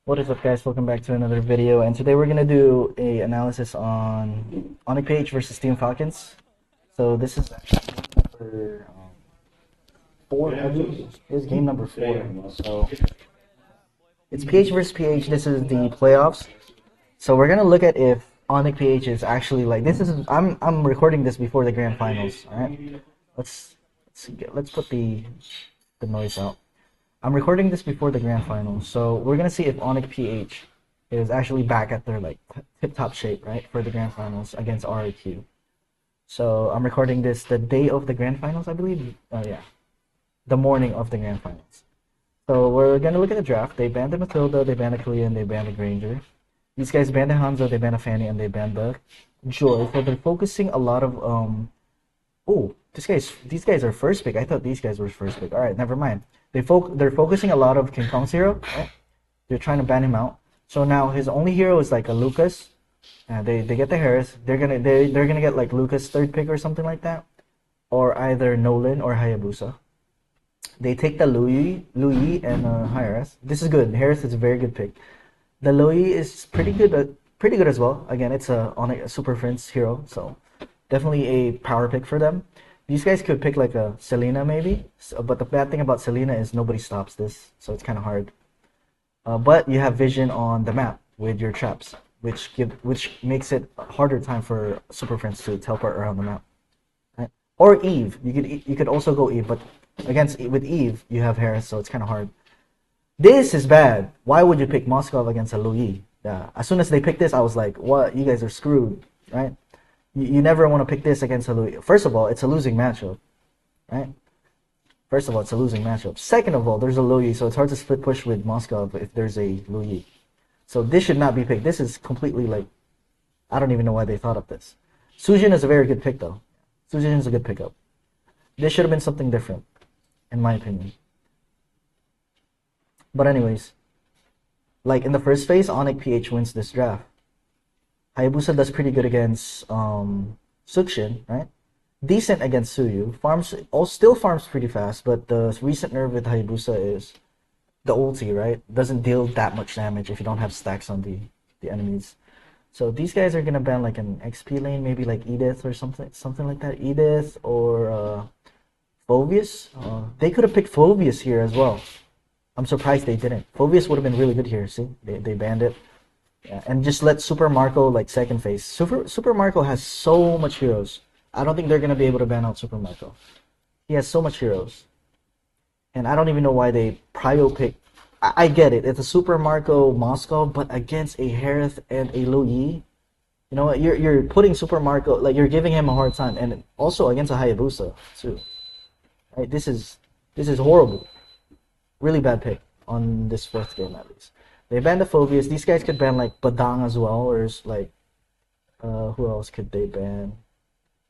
What is up, guys? Welcome back to another video, and today we're gonna do a analysis on Onic page versus Team Falcons. So this is actually number 4, I believe. This is game number 4. So it's PH versus PH. This is the playoffs. So we're gonna look at if Onic PH is actually like this. I'm recording this before the grand finals. All right, let's put the noise out. I'm recording this before the grand finals, so we're gonna see if Onic PH is actually back at their like tip-top shape, right, for the grand finals against RRQ. So I'm recording this the day of the grand finals, I believe. Yeah, the morning of the grand finals. So we're gonna look at the draft. They banned the Matilda, they banned the Kalia, and they banned the Granger. These guys banned the Hanzo, they banned the Fanny, and they banned the Joy. So they're focusing a lot of Oh, these guys are first pick. I thought these guys were first pick. All right, never mind. They're focusing a lot of King Kong's hero. Right? They're trying to ban him out. So now his only hero is like a Lucas. They get the Harris. They're gonna get like Lucas third pick or something like that, or either Nolan or Hayabusa. They take the Louis and Harris. This is good. Harris is a very good pick. The Louis is pretty good as well. Again, it's on a Super Friends hero, so definitely a power pick for them. These guys could pick like a Selena maybe, but the bad thing about Selena is nobody stops this, so it's kind of hard. But you have vision on the map with your traps, which makes it a harder time for Super Friends to teleport around the map. Right? Or Eve, you could also go Eve, but with Eve you have Harris, so it's kind of hard. This is bad. Why would you pick Moskov against a Louis? Yeah. As soon as they picked this, I was like, what? You guys are screwed, right? You never want to pick this against a Louis. First of all, it's a losing matchup, right? First of all, it's a losing matchup. Second of all, there's a Louis, so it's hard to split push with Moskov if there's a Louis. So this should not be picked. This is completely like, I don't even know why they thought of this. Sujin is a very good pick, though. Sujin is a good pickup. This should have been something different, in my opinion. But anyways, like in the first phase, Onic PH wins this draft. Hayabusa does pretty good against Sukshin, right? Decent against Suyu. Still farms pretty fast, but the recent nerf with Hayabusa is the ulti, right? Doesn't deal that much damage if you don't have stacks on the enemies. So these guys are gonna ban like an XP lane, maybe like Edith or something like that. Edith or Phoveus. They could have picked Phoveus here as well. I'm surprised they didn't. Phoveus would have been really good here. See, they banned it. Yeah, and just let Super Marco like second phase. Super Marco has so much heroes. I don't think they're gonna be able to ban out Super Marco. He has so much heroes, and I don't even know why they prio pick. I get it. It's a Super Marco Moscow, but against a Harith and a Louis, you know what? You're putting Super Marco, like you're giving him a hard time, and also against a Hayabusa too. Right? This is horrible. Really bad pick on this fourth game at least. They banned the Phobias. These guys could ban like Badang as well, or like who else could they ban?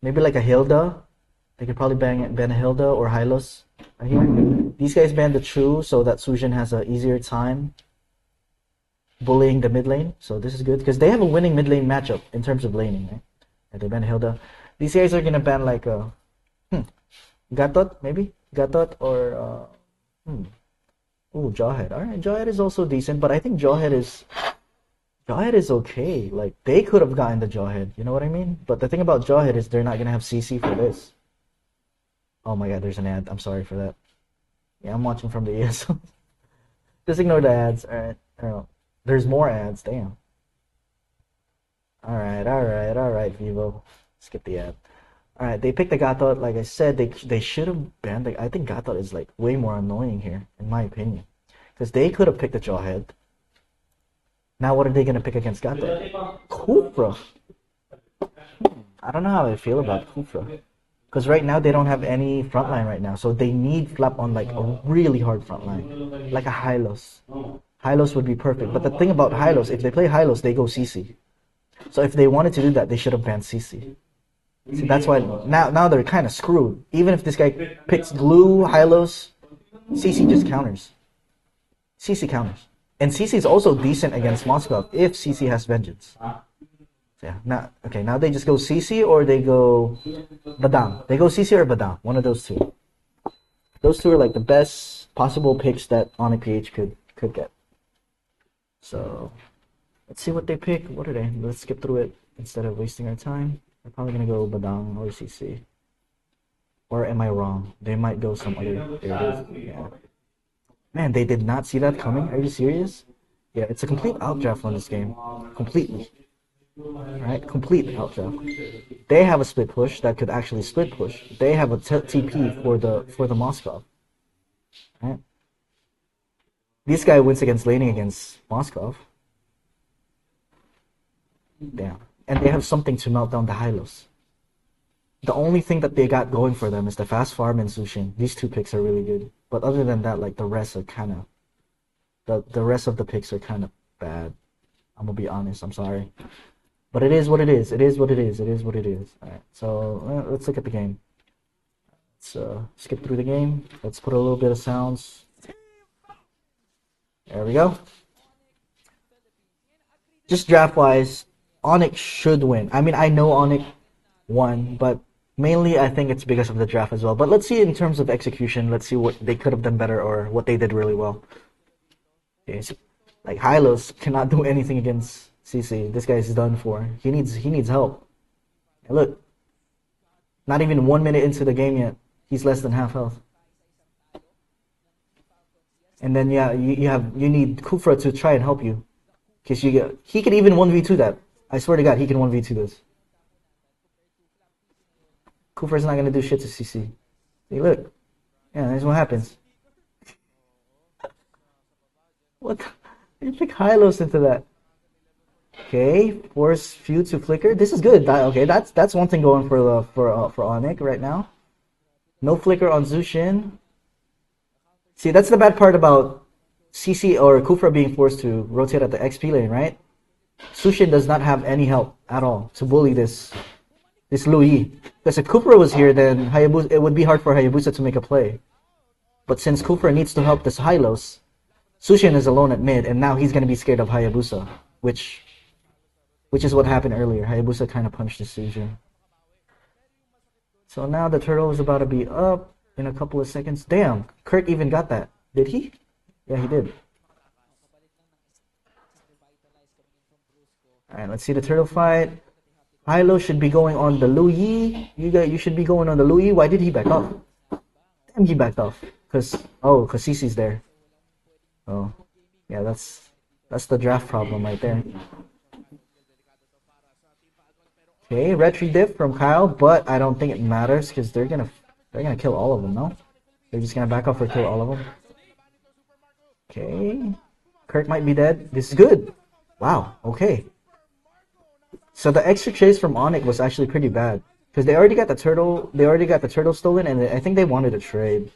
Maybe like a Hilda. They could probably ban a Hilda or Hylos right here. These guys banned the True so that Sujin has an easier time bullying the mid lane. So this is good because they have a winning mid lane matchup in terms of laning, right? And they ban Hilda. These guys are gonna ban like a Gatot maybe Gatot or Ooh, Jawhead. Alright, Jawhead is also decent, but I think Jawhead is okay. Like, they could have gotten the Jawhead, you know what I mean? But the thing about Jawhead is they're not gonna have CC for this. Oh my god, there's an ad. I'm sorry for that. Yeah, I'm watching from the ESL. Just ignore the ads. Alright. There's more ads, damn. Alright, Vivo. Skip the ad. Alright, they picked the Gatot. Like I said, they should have banned the... I think Gatot is like way more annoying here, in my opinion. Because they could have picked the Jawhead. Now what are they going to pick against Gatot? Kufra. I don't know how I feel about Kufra. Because right now they don't have any frontline right now. So they need Flap on like a really hard frontline. Like a Hylos. Hylos would be perfect. But the thing about Hylos, if they play Hylos, they go CC. So if they wanted to do that, they should have banned CC. See, that's why now they're kind of screwed. Even if this guy picks Glue, Hylos, CC just counters. CC counters. And CC is also decent against Moscow if CC has Vengeance. Yeah, now they just go CC or they go Badam. They go CC or Badam, one of those two. Those two are like the best possible picks that Onic PH could get. So let's see what they pick. What are they? Let's skip through it instead of wasting our time. They're probably gonna go Badang or CC. Or am I wrong? They might go some other. There it is. Yeah. Man, they did not see that coming. Are you serious? Yeah, it's a complete outdraft on this game. Completely. Right? Complete outdraft. They have a split push that could actually split push. They have a TP for the Moskov. Right? This guy wins against laning against Moskov. Damn. And they have something to melt down the Hylos. The only thing that they got going for them is the fast farm and Zushin. These two picks are really good. But other than that, like the rest are kind of... The rest of the picks are kind of bad. I'm gonna be honest, I'm sorry. But it is what it is. It is what it is. It is what it is. Alright, so let's look at the game. Let's skip through the game. Let's put a little bit of sounds. There we go. Just draft-wise, Onic should win. I mean, I know Onic won, but mainly I think it's because of the draft as well. But let's see in terms of execution. Let's see what they could have done better or what they did really well. Okay, so, like Hylos cannot do anything against CC. This guy's done for. He needs help. And look, not even 1 minute into the game yet, he's less than half health. And then yeah, you need Kufra to try and help you, cause he could even 1v2 that. I swear to God, he can 1v2 this. Kufra's not gonna do shit to CC. Hey, look, yeah, that's what happens. What? You pick Hylos into that? Okay, force feud to flicker. This is good. Okay, that's one thing going for Onic right now. No flicker on Zushin. See, that's the bad part about CC or Kufra being forced to rotate at the XP lane, right? Zushin does not have any help at all to bully this Louis. Because if Kufra was here, then Hayabusa, it would be hard for Hayabusa to make a play. But since Kufra needs to help this Hylos, Zushin is alone at mid, and now he's going to be scared of Hayabusa, which is what happened earlier. Hayabusa kind of punched the Zushin. So now the turtle is about to be up in a couple of seconds. Damn, Kirk even got that. Did he? Yeah, he did. Alright, let's see the turtle fight. Hylo should be going on the Louis. You should be going on the Louis. Why did he back off? Damn, he backed off. Cause CC's there. Oh, yeah, that's the draft problem right there. Okay, retry diff from Kyle, but I don't think it matters because they're gonna kill all of them, no? They're just gonna back off or kill all of them. Okay, Kirk might be dead. This is good. Wow. Okay. So the extra chase from Onic was actually pretty bad because they already got the turtle. They already got the turtle stolen, and I think they wanted to trade.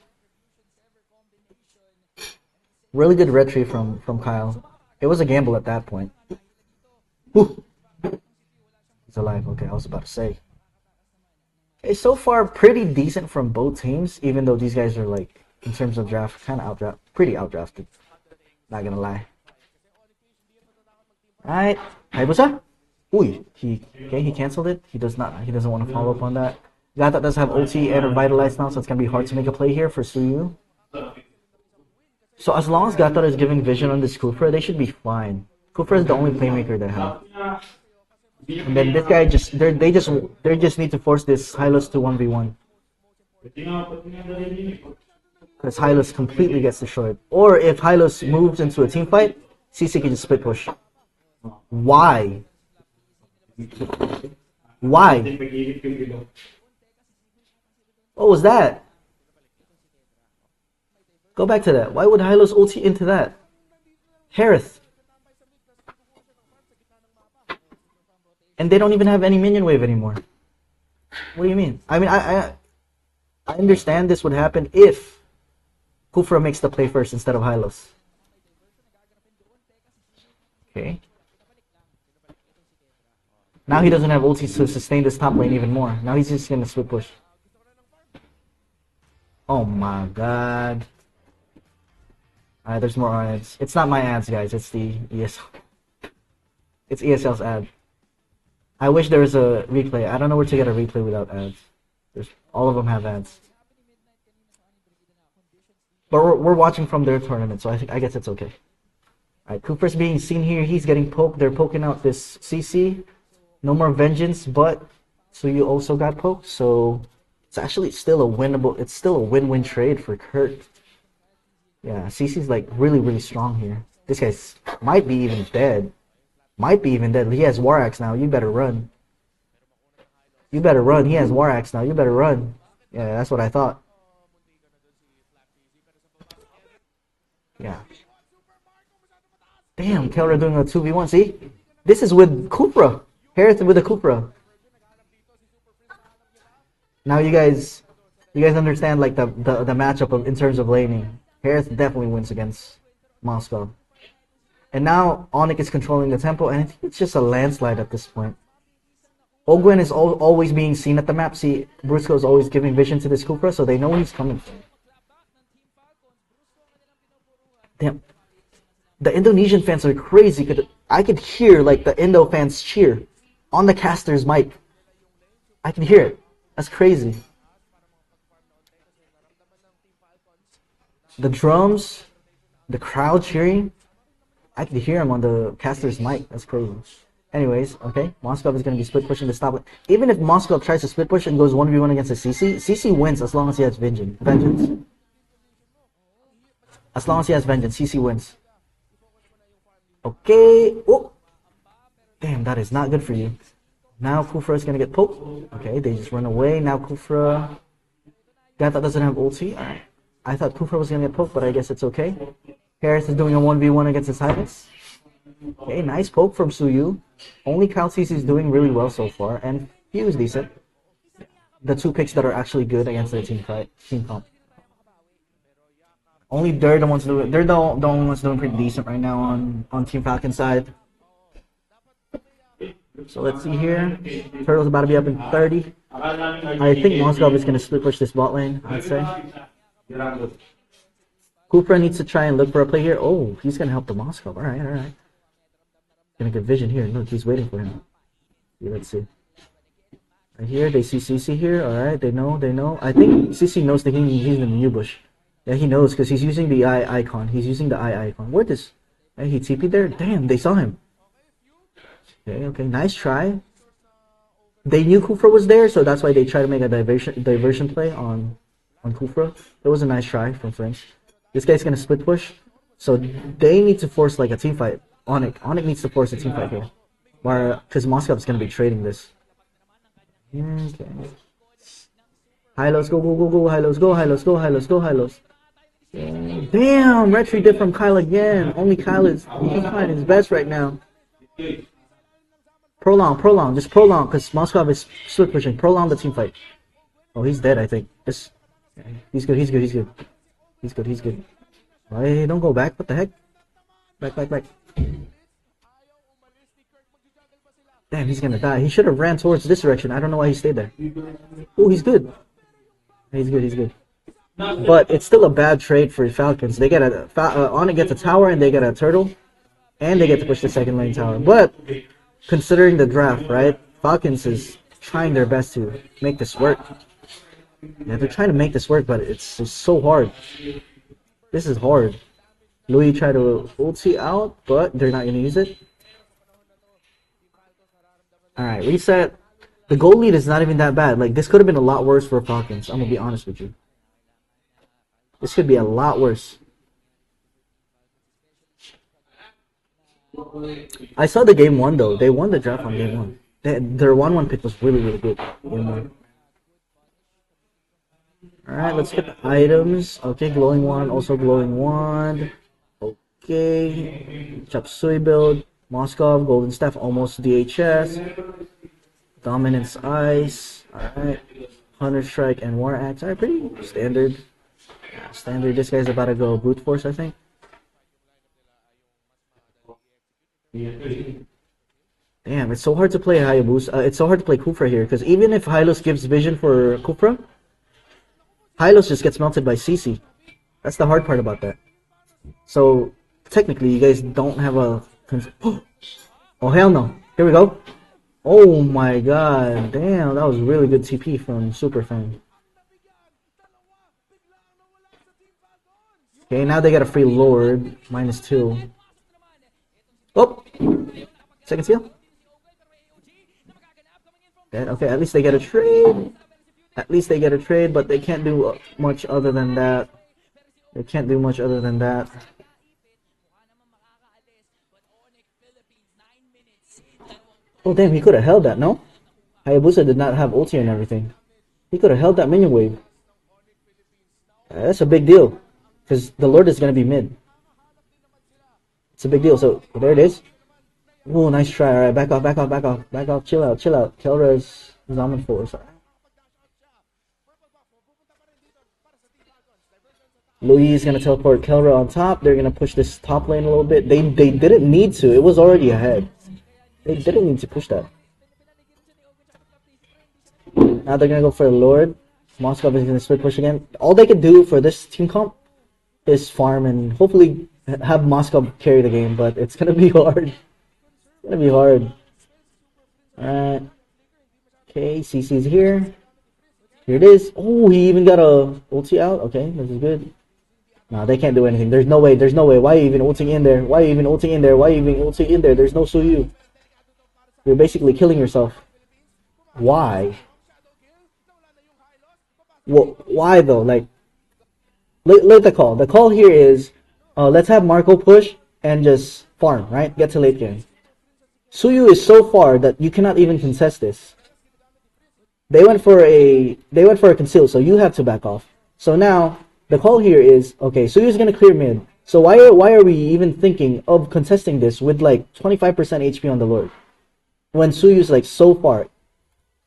Really good retry from Kyle. It was a gamble at that point. Whew. He's alive. Okay, I was about to say. It's so far pretty decent from both teams, even though these guys are like, in terms of draft, kind of pretty outdrafted. Not gonna lie. Alright, Hayabusa. Uy, he canceled it. He doesn't want to follow up on that. Gata does have ulti and revitalized now, so it's gonna be hard to make a play here for Suyu. So as long as Gata is giving vision on this Kufra, they should be fine. Kufra is the only playmaker they have. And then this guy they just need to force this Hylos to 1v1. Because Hylos completely gets destroyed. Or if Hylos moves into a team fight, CC can just split push. Why? Why? What was that? Go back to that. Why would Hylos ulti into that? Harith. And they don't even have any minion wave anymore. What do you mean? I mean, I understand this would happen if Kufra makes the play first instead of Hylos. Okay. Now he doesn't have ulti to sustain this top lane even more. Now he's just gonna split push. Oh my god. Alright, there's more ads. It's not my ads, guys. It's the ESL. It's ESL's ad. I wish there was a replay. I don't know where to get a replay without ads. All of them have ads. But we're watching from their tournament, so I guess it's okay. Alright, Cooper's being seen here. He's getting poked. They're poking out this CC. No more vengeance, but so you also got poked. So it's actually still a winnable. It's still a win-win trade for Kurt. Yeah, CC's like really, really strong here. This guy's might be even dead. Might be even dead. He has War Axe now. You better run. You better run. He has War Axe now. You better run. Yeah, that's what I thought. Yeah. Damn, Kelra doing a 2v1. See? This is with Kupra. Harris with a Kupra. Now you guys understand like the matchup of in terms of laning. Harris definitely wins against Moscow. And now Onic is controlling the tempo, and I think it's just a landslide at this point. Ogwen is always being seen at the map. See, Brusco is always giving vision to this Kupra, so they know he's coming. Damn. The Indonesian fans are crazy. I could hear like the Indo fans cheer on the caster's mic. I can hear it. That's crazy. The drums, the crowd cheering. I could hear him on the caster's mic. That's crazy. Anyways, okay. Moskov is going to be split pushing the stop lane. Even if Moskov tries to split push and goes 1v1 against a CC, CC wins as long as he has vengeance. As long as he has vengeance, CC wins. Okay. Oh. Damn, that is not good for you. Now Kufra is going to get poked. Okay, they just run away. Now Kufra... That doesn't have ulti. Alright. I thought Kufra was going to get poked, but I guess it's okay. Harris is doing a 1v1 against his Highness. Okay, nice poke from Suyu. Only Kyle CC is doing really well so far, and he was decent. The two picks that are actually good against their team comp. Only they're the ones doing. They're the only ones doing pretty decent right now on Team Falcon side. So let's see here. Turtle's about to be up in 30. I think Moskov is gonna split push this bot lane. I'd say. Kupra needs to try and look for a play here. Oh, he's gonna help the Moskov. All right. Gonna get vision here. Look, he's waiting for him. Yeah, let's see. Right here, they see CC here. All right, they know. I think CC knows that he's in the new bush. Yeah, he knows because he's using the eye icon. He's using the eye icon. Where this? Hey, he TP'd there. Damn, they saw him. Okay, nice try. They knew Kufra was there, so that's why they tried to make a diversion play on Kufra. It was a nice try from French. This guy's gonna split push, so they need to force like a team fight. Onic needs to force a team fight here, because Moskov is gonna be trading this. Okay. Hylos, go, Hylos. Damn, retry dip from Kyle again. Only Kyle is trying his best right now. Prolong, just prolong, because Moskov is split pushing. Prolong the team fight. Oh, he's dead, I think. He's good. Why don't go back? What the heck? Back. Damn, he's gonna die. He should have ran towards this direction. I don't know why he stayed there. Oh, he's good. He's good. But it's still a bad trade for Falcons. They get Onic gets a tower and they get a turtle, and they get to push the second lane tower. But considering the draft, right? Falcons is trying their best to make this work. Yeah, they're trying to make this work, but it's so hard. This is hard. Louis tried to ulti out, but they're not gonna use it. Alright, reset. The goal lead is not even that bad. Like, this could have been a lot worse for Falcons. I'm gonna be honest with you. This could be a lot worse. I saw the game 1 though. They won the draft on game 1. Their 1-1 pick was really good. Game 1. Alright, let's get the items. Okay, glowing wand, also glowing wand. Okay. Chop Suey build. Moskov, golden staff, almost DHS. Dominance ice. Alright. Hunter strike and war axe. Alright, pretty standard. Yeah, standard. This guy's about to go brute force, I think. Damn, it's so hard to play Hayabusa. It's so hard to play Kufra here, because even if Hylos gives vision for Kufra, Hylos just gets melted by CC. That's the hard part about that. So, technically, you guys don't have a... Oh, hell no. Here we go. Oh my god. Damn, that was really good TP from Superfan. Okay, now they got a free Lord. -2. Oh, second steal. Okay, at least they get a trade. At least they get a trade, but they can't do much other than that. They can't do much other than that. Oh damn, he could have held that, no? Hayabusa did not have ulti and everything. He could have held that minion wave. That's a big deal. Because the Lord is going to be mid. It's a big deal. So, there it is. Oh, nice try. Alright, back off, back off, back off. Back off, chill out, chill out. Kelra is on force. Louis is going to teleport Kelra on top. They're going to push this top lane a little bit. They didn't need to. It was already ahead. They didn't need to push that. Now they're going to go for a Lord. Moskov is going to split push again. All they can do for this team comp is farm and hopefully have Moskov carry the game, but it's going to be hard. It's going to be hard. Alright. Okay, CC's here. Here it is. Oh, he even got a ulti out. Okay, this is good. No, they can't do anything. There's no way. There's no way. Why are you even ulting in there? Why are you even ulting in there? Why are you even ulting in there? There's no Suyu. You're basically killing yourself. Why? Well, why though? Like, let the call. The call here is, let's have Marco push and just farm, right? Get to late game. Suyu is so far that you cannot even contest this. They went for a conceal, so you have to back off. So now the call here is, okay, Suyu's gonna clear mid. So why are we even thinking of contesting this with like 25% HP on the Lord when Suyu's like so far?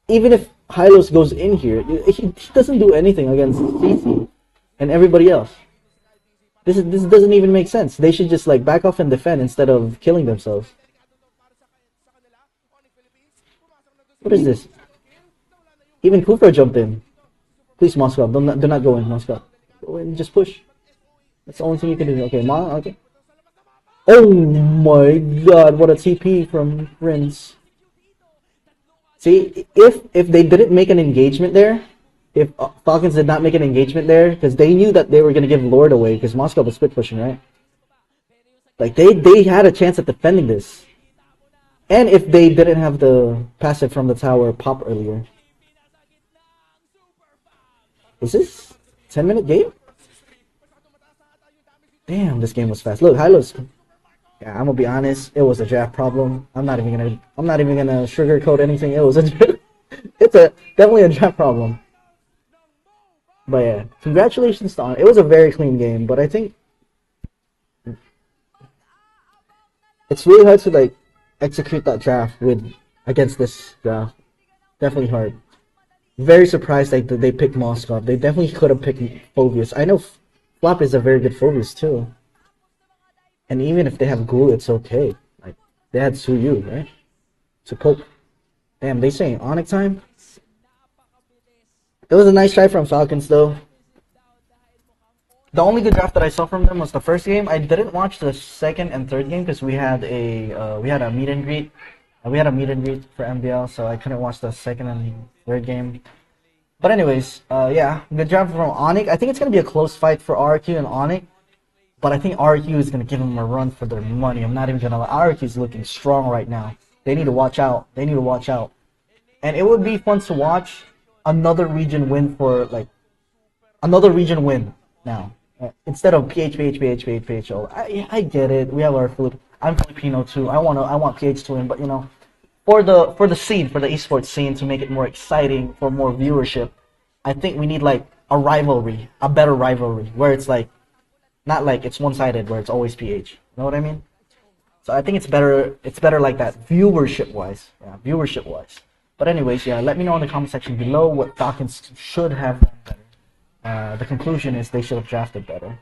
Even if Hylos goes in here, he doesn't do anything against CC and everybody else. This doesn't even make sense. They should just like back off and defend instead of killing themselves. What is this? Even Kufra jumped in. Please, Moscow, do not go in, Moscow. Go in, just push. That's the only thing you can do. Okay, okay. Oh my god, what a TP from Prince. See, if they didn't make an engagement there, if Falcons did not make an engagement there, because they knew that they were going to give Lord away, because Moscow was split pushing, right? Like, they had a chance at defending this. And if they didn't have the passive from the tower pop earlier. Is this 10-minute game? Damn, this game was fast. Look, Hylos. Yeah, I'm gonna be honest. It was a draft problem. I'm not even gonna sugarcoat anything. It was definitely a draft problem. But yeah, congratulations to Onic. It was a very clean game, but I think it's really hard to like execute that draft against this draft. Definitely hard. Very surprised they picked Moskov. They definitely could have picked Phobius. I know Flop is a very good Phobius too. And even if they have Ghoul, it's okay. Like, they had Suyu, right? To poke. Damn, they saying Onic time? It was a nice try from Falcons though. The only good draft that I saw from them was the first game. I didn't watch the second and third game because we had a meet and greet. We had a meet and greet for MBL, so I couldn't watch the second and third game. But anyways, yeah, good job from Onic. I think it's gonna be a close fight for RQ and Onic, but I think RQ is gonna give them a run for their money. I'm not even gonna lie. RQ is looking strong right now. They need to watch out. They need to watch out. And it would be fun to watch another region win for like another region win now instead of PH. I get it. We have our food. I'm Filipino too. I want PH to win, but you know, for the scene, for the esports scene, to make it more exciting, for more viewership, I think we need like a rivalry, a better rivalry, where it's like not like it's one-sided, where it's always PH. You know what I mean? So I think it's better like that, viewership wise. Yeah, viewership wise. But anyways, yeah, let me know in the comment section below what Falcons should have done better. The conclusion is they should have drafted better.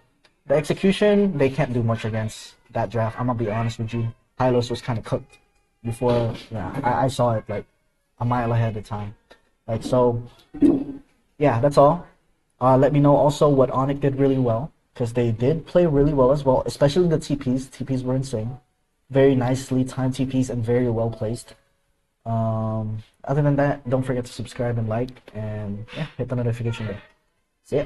The execution, they can't do much against that draft. I'm gonna be honest with you. Hylos was kind of cooked before. Yeah, I saw it like a mile ahead of time. Like, so, yeah, that's all. Let me know also what Onic did really well, because they did play really well as well, especially the TPs. TPs were insane. Very nicely timed TPs and very well placed. Other than that, don't forget to subscribe and like, and yeah, hit the notification bell. See ya.